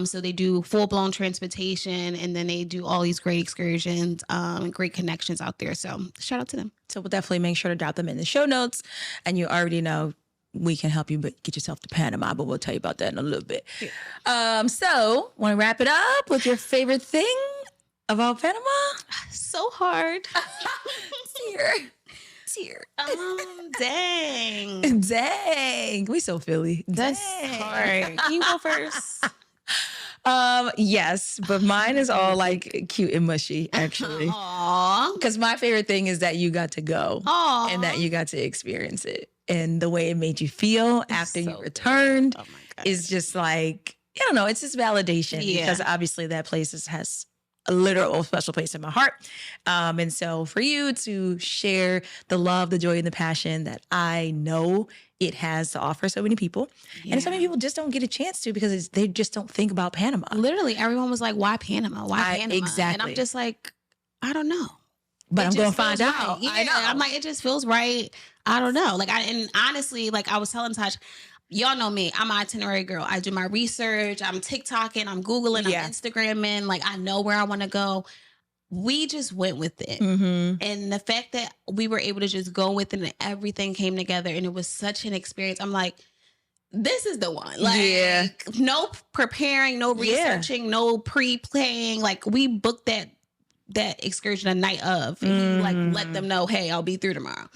Speaker 2: So they do full-blown transportation and then they do all these great excursions and great connections out there. So shout out to them.
Speaker 1: So we'll definitely make sure to drop them in the show notes. And you already know we can help you get yourself to Panama, but we'll tell you about that in a little bit. Yeah. So want to wrap it up with your favorite thing about Panama?
Speaker 2: So hard.
Speaker 1: Tear.
Speaker 2: Dang.
Speaker 1: Dang. We so Philly.
Speaker 2: That's hard. Can you go first?
Speaker 1: Yes, but mine is all cute and mushy, actually.
Speaker 2: Aww.
Speaker 1: Because my favorite thing is that you got to go.
Speaker 2: Aww.
Speaker 1: And that you got to experience it. And the way it made you feel after you returned is just I don't know, it's just validation. Because obviously that place has a literal special place in my heart. And so for you to share the love, the joy, and the passion that I know it has to offer so many people. Yeah. And so many people just don't get a chance to because they just don't think about Panama.
Speaker 2: Literally, everyone was like, why Panama? Why Panama?
Speaker 1: Exactly.
Speaker 2: And I'm just like, I don't know.
Speaker 1: But I'm going to find out.
Speaker 2: Right. I know. I'm like, it just feels right. I don't know. And honestly, I was telling Taj, y'all know me. I'm an itinerary girl. I do my research. I'm TikToking. I'm Googling. I'm Instagramming. I know where I want to go. We just went with it. Mm-hmm. And the fact that we were able to just go with it and everything came together and it was such an experience. I'm like, this is the one. No preparing, no researching, no pre-playing. We booked that excursion the night of. And we let them know, hey, I'll be through tomorrow.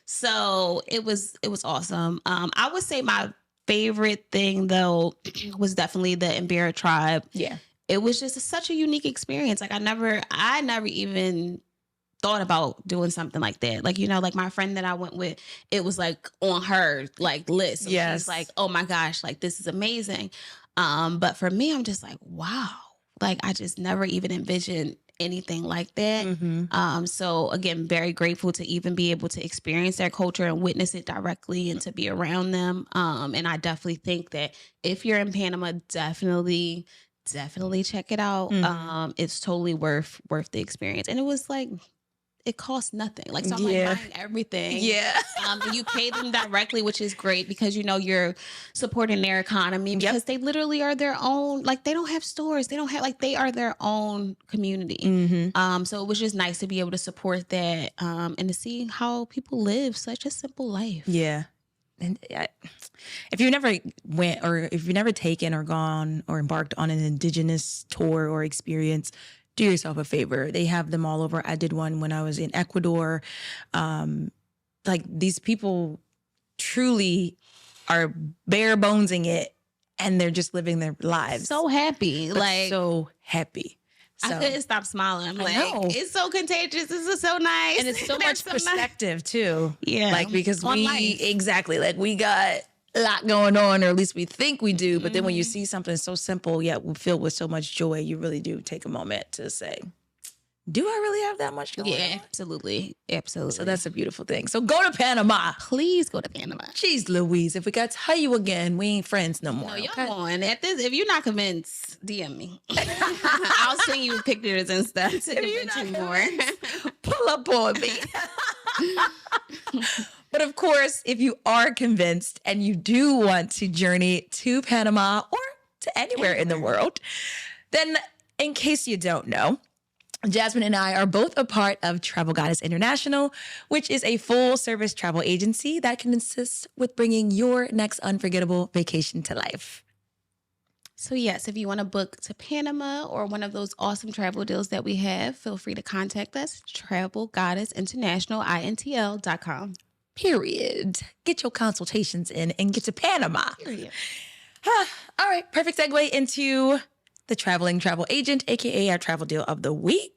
Speaker 2: So it was awesome. I would say my favorite thing though was definitely the 𝗵𝗵 tribe. Yeah. It was just such a unique experience. I never even thought about doing something like that. My friend that I went with, it was on her list. So she's like, oh my gosh, this is amazing. But for me, I'm just like, wow. I just never even envisioned anything like that. Mm-hmm. So again, very grateful to even be able to experience their culture and witness it directly and to be around them. And I definitely think that if you're in Panama, definitely check it out. Mm-hmm. It's totally worth the experience. And it was it costs nothing. Like, so I'm like buying everything.
Speaker 1: Yeah.
Speaker 2: You pay them directly, which is great because, you know, you're supporting their economy because they literally are their own, like, they don't have stores. They don't have, like, they are their own community. So it was just nice to be able to support that and to see how people live such a simple life.
Speaker 1: Yeah. And if you never went, or if you've never taken or gone or embarked on an indigenous tour or experience, do yourself a favor. They have them all over. I did one when I was in Ecuador. Like, these people truly are bare bonesing it, and they're just living their lives.
Speaker 2: So happy. Like,
Speaker 1: so happy. So,
Speaker 2: I couldn't stop smiling. I'm like, it's so contagious. This is so nice.
Speaker 1: And it's so much perspective too.
Speaker 2: Yeah.
Speaker 1: Like, because exactly, like, we got a lot going on, or at least we think we do. But then when you see something so simple yet filled with so much joy, you really do take a moment to say, do I really have that much going on?
Speaker 2: Yeah, absolutely. Absolutely.
Speaker 1: So that's a beautiful thing. So go to Panama.
Speaker 2: Please go to Panama.
Speaker 1: Jeez Louise, if we got to tell you again, we ain't friends no more.
Speaker 2: No, y'all going. At this, if you're not convinced, DM me. I'll send you pictures and stuff to convince you more.
Speaker 1: Pull up on me. But of course, if you are convinced and you do want to journey to Panama or to anywhere in the world, then in case you don't know, Jasmine and I are both a part of Travel Goddess International, which is a full-service travel agency that can assist with bringing your next unforgettable vacation to life.
Speaker 2: So yes, if you want to book to Panama or one of those awesome travel deals that we have, feel free to contact us, travelgoddessinternational.com.
Speaker 1: Period. Get your consultations in and get to Panama.
Speaker 2: Period.
Speaker 1: All right, perfect segue into the traveling travel agent, aka our travel deal of the week.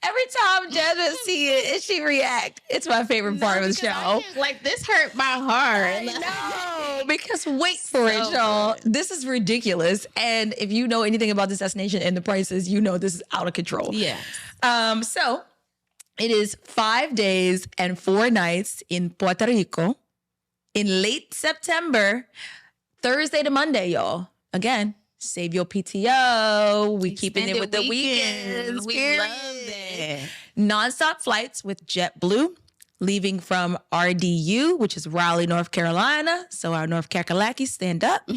Speaker 1: Every time Jasmine see it and she react, it's my favorite part of the show.
Speaker 2: Like, this hurt my heart.
Speaker 1: No, because wait for it, y'all. This is ridiculous. And if you know anything about this destination and the prices, you know this is out of control.
Speaker 2: Yeah.
Speaker 1: So it is 5 days and 4 nights in Puerto Rico in late September, Thursday to Monday, y'all. Again, save your PTO. We keeping it with the weekends.
Speaker 2: We love it.
Speaker 1: Nonstop flights with JetBlue, leaving from RDU, which is Raleigh, North Carolina. So our North Kakalaki, stand up.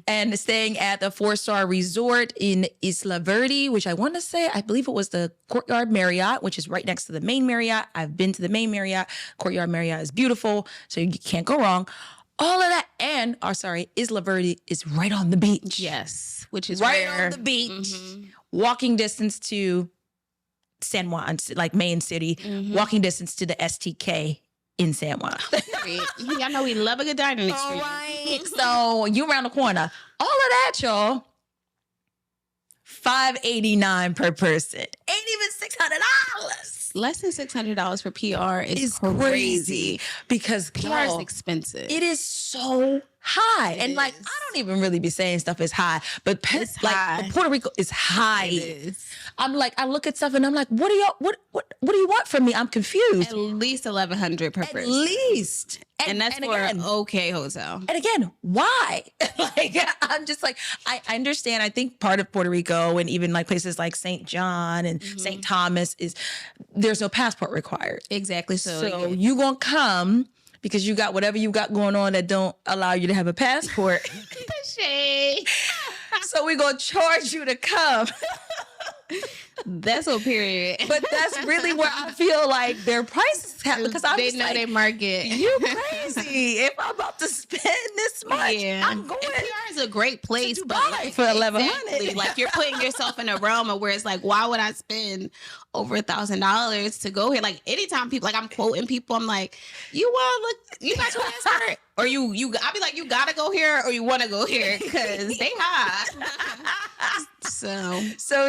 Speaker 1: And staying at the 4-star resort in Isla Verde, which I believe it was the Courtyard Marriott, which is right next to the main Marriott. I've been to the main Marriott. Courtyard Marriott is beautiful, so you can't go wrong. All of that, and, Isla Verde is right on the beach.
Speaker 2: Yes, which is
Speaker 1: right on the beach. Walking distance to San Juan, like main city. Walking distance to the STK in San Juan.
Speaker 2: Y'all know we love a good dining experience.
Speaker 1: All right, so you around the corner. All of that, y'all. $589 per person. Ain't even $600.
Speaker 2: Less than $600 for PR is
Speaker 1: crazy because
Speaker 2: PR is expensive.
Speaker 1: It is so high. And like, I don't even really be saying stuff is high, but Puerto Rico is high.
Speaker 2: It is.
Speaker 1: I'm like, I look at stuff and I'm like, what do you want from me? I'm confused.
Speaker 2: At least $1,100 per person.
Speaker 1: At least.
Speaker 2: And that's for an okay hotel.
Speaker 1: And again, why? Like, I'm just like, I understand. I think part of Puerto Rico and even like places like St. John and St. Thomas is there's no passport required.
Speaker 2: Exactly. So
Speaker 1: you gonna come because you got whatever you got going on that don't allow you to have a passport. So we gonna charge you to come.
Speaker 2: That's a period.
Speaker 1: But that's really where I feel like their prices have, because
Speaker 2: they know they market.
Speaker 1: You crazy. If I'm about to spend this much, I'm going.
Speaker 2: PR is a great place, but like,
Speaker 1: for $1,100.
Speaker 2: Exactly. Like, you're putting yourself in a realm of where it's like, why would I spend over $1,000 to go here? Like, anytime people, like, I'm quoting people, I'm like, you got your passport? Or I'll be like, you gotta go here or you wanna go here because they high. So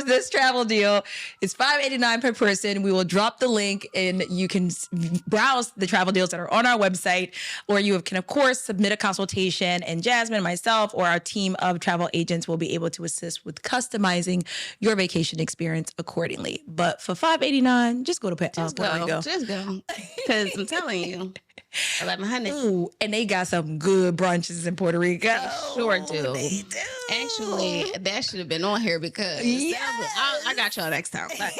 Speaker 1: this travel deal is $589 per person. We will drop the link and you can browse the travel deals that are on our website, or you can, of course, submit a consultation, and Jasmine, myself, or our team of travel agents will be able to assist with customizing your vacation experience accordingly. But for $589, just go to Puerto Rico.
Speaker 2: Just go. Because I'm telling you, $1,100.
Speaker 1: Ooh, and they got some good brunches in Puerto Rico.
Speaker 2: They sure do.
Speaker 1: They do.
Speaker 2: Actually, that should have been on here because I got y'all next time. Like,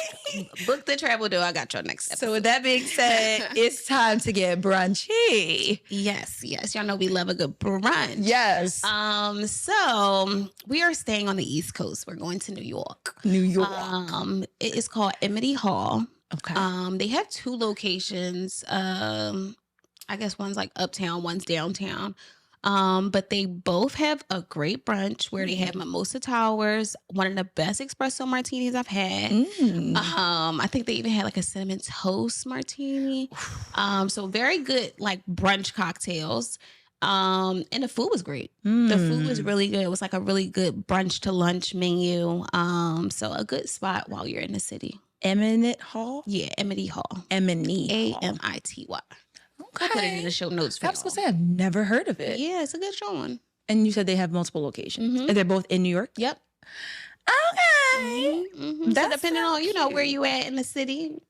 Speaker 2: book the travel deal. I got y'all next episode.
Speaker 1: So with that being said, it's time to get brunchy.
Speaker 2: Yes. Y'all know we love a good brunch.
Speaker 1: Yes.
Speaker 2: So we are staying on the East Coast. We're going to New York. It is called 𝗏𝗏𝗍 Hall.
Speaker 1: Okay.
Speaker 2: They have 2 locations. I guess one's like uptown, one's downtown. But they both have a great brunch where they have mimosa towers, one of the best espresso martinis I've had. I think they even had like a cinnamon toast martini. So very good like brunch cocktails. And the food was great. The food was really good. It was like a really good brunch to lunch menu. So a good spot while you're in the city.
Speaker 1: 𝗏𝗏𝗍 Hall?
Speaker 2: Yeah, 𝗏𝗏𝗍 Hall.
Speaker 1: 𝗏𝗏𝗍.
Speaker 2: AMITY.
Speaker 1: Okay.
Speaker 2: I'll put it in the show notes for
Speaker 1: I was going to say, I've never heard of it.
Speaker 2: Yeah, it's a good showing.
Speaker 1: And you said they have multiple locations. And they're both in New York?
Speaker 2: Yep.
Speaker 1: Okay.
Speaker 2: So depending on, you know, where you at in the city,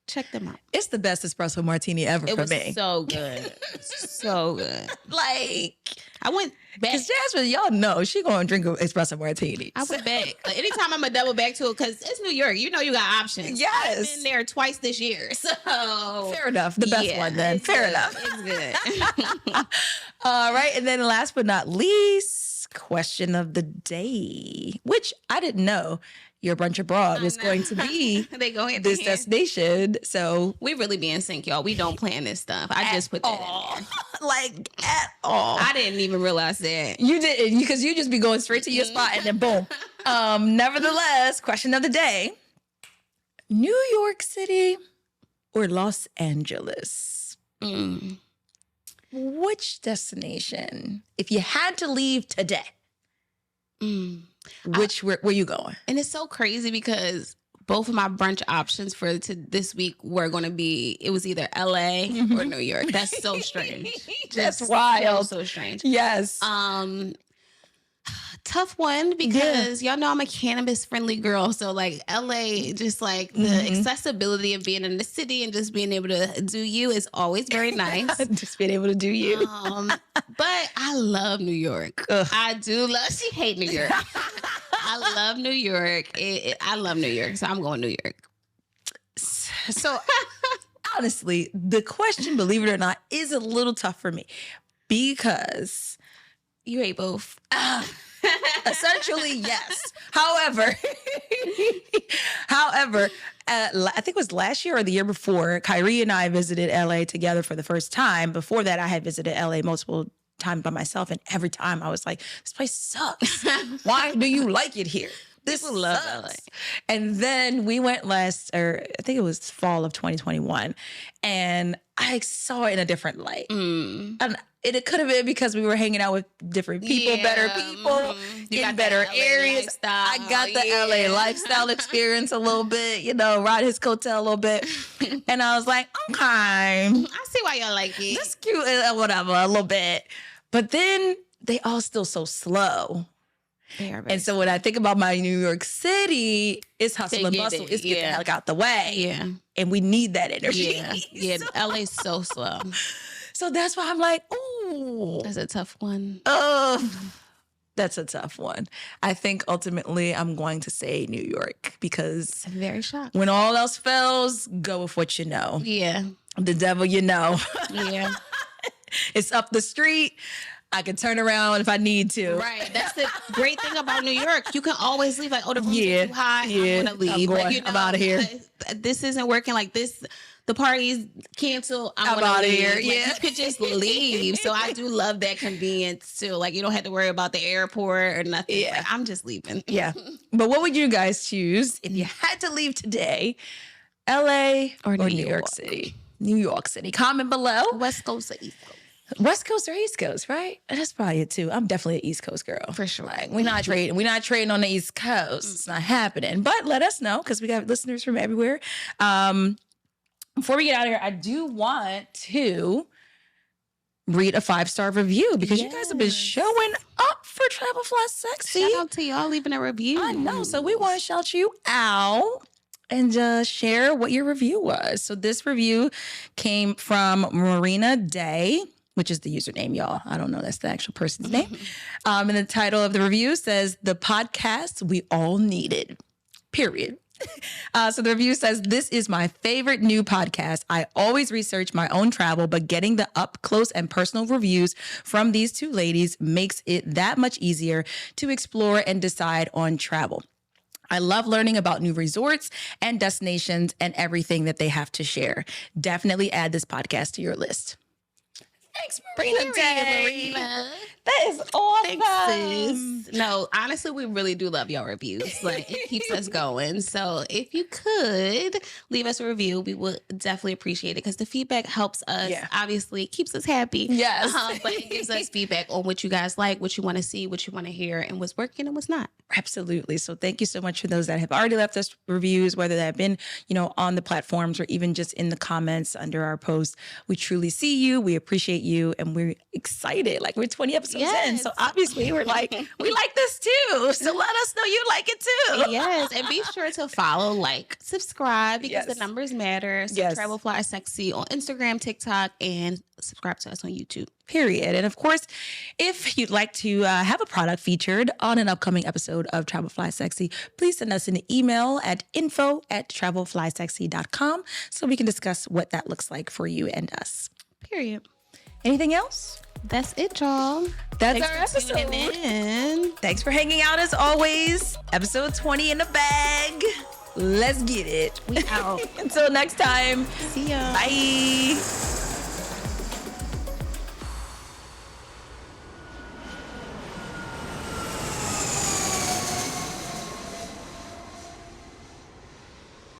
Speaker 2: check them out.
Speaker 1: It's the best espresso martini ever for me.
Speaker 2: It was so good. So good.
Speaker 1: Like,
Speaker 2: I went back.
Speaker 1: because Jasmine, y'all know she going to drink an espresso martini.
Speaker 2: I went back. Like, anytime I'm going to double back to it, because it's New York. You know you got options.
Speaker 1: Yes.
Speaker 2: I've been there twice this year. So
Speaker 1: Fair enough. The best one then. Fair enough.
Speaker 2: It's good.
Speaker 1: All right. And then last but not least, question of the day, which I didn't know your brunch abroad was going to be
Speaker 2: They go hand
Speaker 1: this
Speaker 2: in hand.
Speaker 1: destination. So
Speaker 2: We really be in sync, y'all. We don't plan this stuff. I just put that in there.
Speaker 1: like at all.
Speaker 2: I didn't even realize that.
Speaker 1: You didn't, because you just be going straight to your spot and then boom. Nevertheless, question of the day: New York City or Los Angeles? Which destination, if you had to leave today, where you going?
Speaker 2: And it's so crazy because both of my brunch options for this week were going to be, it was either LA or New York. That's so strange.
Speaker 1: That's
Speaker 2: Just
Speaker 1: wild.
Speaker 2: So strange.
Speaker 1: Yes.
Speaker 2: Tough one because y'all know I'm a cannabis friendly girl. So like LA, just like the accessibility of being in the city and just being able to do you is always very nice.
Speaker 1: Just being able to do you.
Speaker 2: But I love New York. I do love, she hate New York. I love New York. I love New York. So I'm going New York.
Speaker 1: So honestly, the question, believe it or not, is a little tough for me because
Speaker 2: you hate both.
Speaker 1: Essentially, yes. However, I think it was last year or the year before, 𝗘𝗍 and I visited LA together for the first time. Before that, I had visited LA multiple times by myself, and every time I was like, this place sucks. Why do you like it here? This
Speaker 2: People love
Speaker 1: sucks.
Speaker 2: LA.
Speaker 1: And then we went I think it was fall of 2021, and I saw it in a different light. And it could have been because we were hanging out with different people, better people, in better areas.
Speaker 2: Lifestyle.
Speaker 1: I got the LA lifestyle experience a little bit, ride his coattail a little bit. And I was like, okay,
Speaker 2: I see why y'all like it.
Speaker 1: that's cute, whatever, a little bit. But then they all still so slow. And so when I think about my New York City, it's hustle and bustle. It's get the heck out the way.
Speaker 2: Yeah.
Speaker 1: And we need that energy.
Speaker 2: Yeah. LA's so slow.
Speaker 1: So that's why I'm like, ooh.
Speaker 2: That's a tough one.
Speaker 1: That's a tough one. I think ultimately I'm going to say New York because
Speaker 2: I'm very shocked.
Speaker 1: when all else fails, go with what you know.
Speaker 2: Yeah.
Speaker 1: The devil you know.
Speaker 2: Yeah.
Speaker 1: It's up the street. I can turn around if I need to.
Speaker 2: Right. That's the great thing about New York. You can always leave. Like, the rooms are too high.
Speaker 1: Yeah.
Speaker 2: I'm going to leave.
Speaker 1: I'm out of here.
Speaker 2: This isn't working like this. The party's canceled. I'm
Speaker 1: out of
Speaker 2: leave.
Speaker 1: here. Yeah.
Speaker 2: You could just leave. So I do love that convenience too. Like, you don't have to worry about the airport or nothing.
Speaker 1: Yeah.
Speaker 2: Like, I'm just leaving.
Speaker 1: Yeah. But what would you guys choose if you had to leave today? LA or New York City? New York City. Comment below.
Speaker 2: West Coast or East Coast?
Speaker 1: West Coast or East Coast, right? That's probably it too. I'm definitely an East Coast girl.
Speaker 2: For sure.
Speaker 1: Like, we're not trading on the East Coast. It's not happening. But let us know because we got listeners from everywhere. Before we get out of here, I do want to read a 5-star review because you guys have been showing up for Travel Fly Sexy.
Speaker 2: Shout out to y'all leaving a review.
Speaker 1: I know. So we want to shout you out. and share what your review was. So this review came from Marina Day, which is the username, y'all. I don't know. That's the actual person's name. And the title of the review says, "The podcast we all needed, period." So the review says, "This is my favorite new podcast. I always research my own travel, but getting the up close and personal reviews from these two ladies makes it that much easier to explore and decide on travel. I love learning about new resorts and destinations and everything that they have to share. Definitely add this podcast to your list." Thanks, Marina Day.
Speaker 2: Marina.
Speaker 1: That is awesome.
Speaker 2: Thanks, sis. No, honestly, we really do love your reviews. Like, it keeps us going. So if you could leave us a review, we would definitely appreciate it because the feedback helps us.
Speaker 1: Yeah.
Speaker 2: Obviously, it keeps us happy.
Speaker 1: Yes.
Speaker 2: But it gives us feedback on what you guys like, what you want to see, what you want to hear, and what's working and what's not.
Speaker 1: Absolutely. So thank you so much for those that have already left us reviews, whether that have been, on the platforms or even just in the comments under our posts. We truly see you. We appreciate you. And we're excited. Like, we're 20 episodes in. So obviously we're like, we like this too. So let us know you like it too.
Speaker 2: Yes. And be sure to follow, like, subscribe because the numbers matter. So 𝗏𝗏𝗃𝗍𝗍 on Instagram, TikTok, and subscribe to us on YouTube.
Speaker 1: Period. And of course, if you'd like to have a product featured on an upcoming episode of 𝗏𝗏𝗃𝗍𝗍, please send us an email at info@𝗏𝗏𝗃𝗍𝗍 so we can discuss what that looks like for you and us.
Speaker 2: Period.
Speaker 1: Anything else?
Speaker 2: That's it, y'all.
Speaker 1: That's
Speaker 2: Thanks
Speaker 1: our
Speaker 2: for
Speaker 1: episode.
Speaker 2: tuning in.
Speaker 1: Thanks for hanging out as always. Episode 20 in the bag. Let's get it.
Speaker 2: We out.
Speaker 1: Until next time.
Speaker 2: See ya.
Speaker 1: Bye.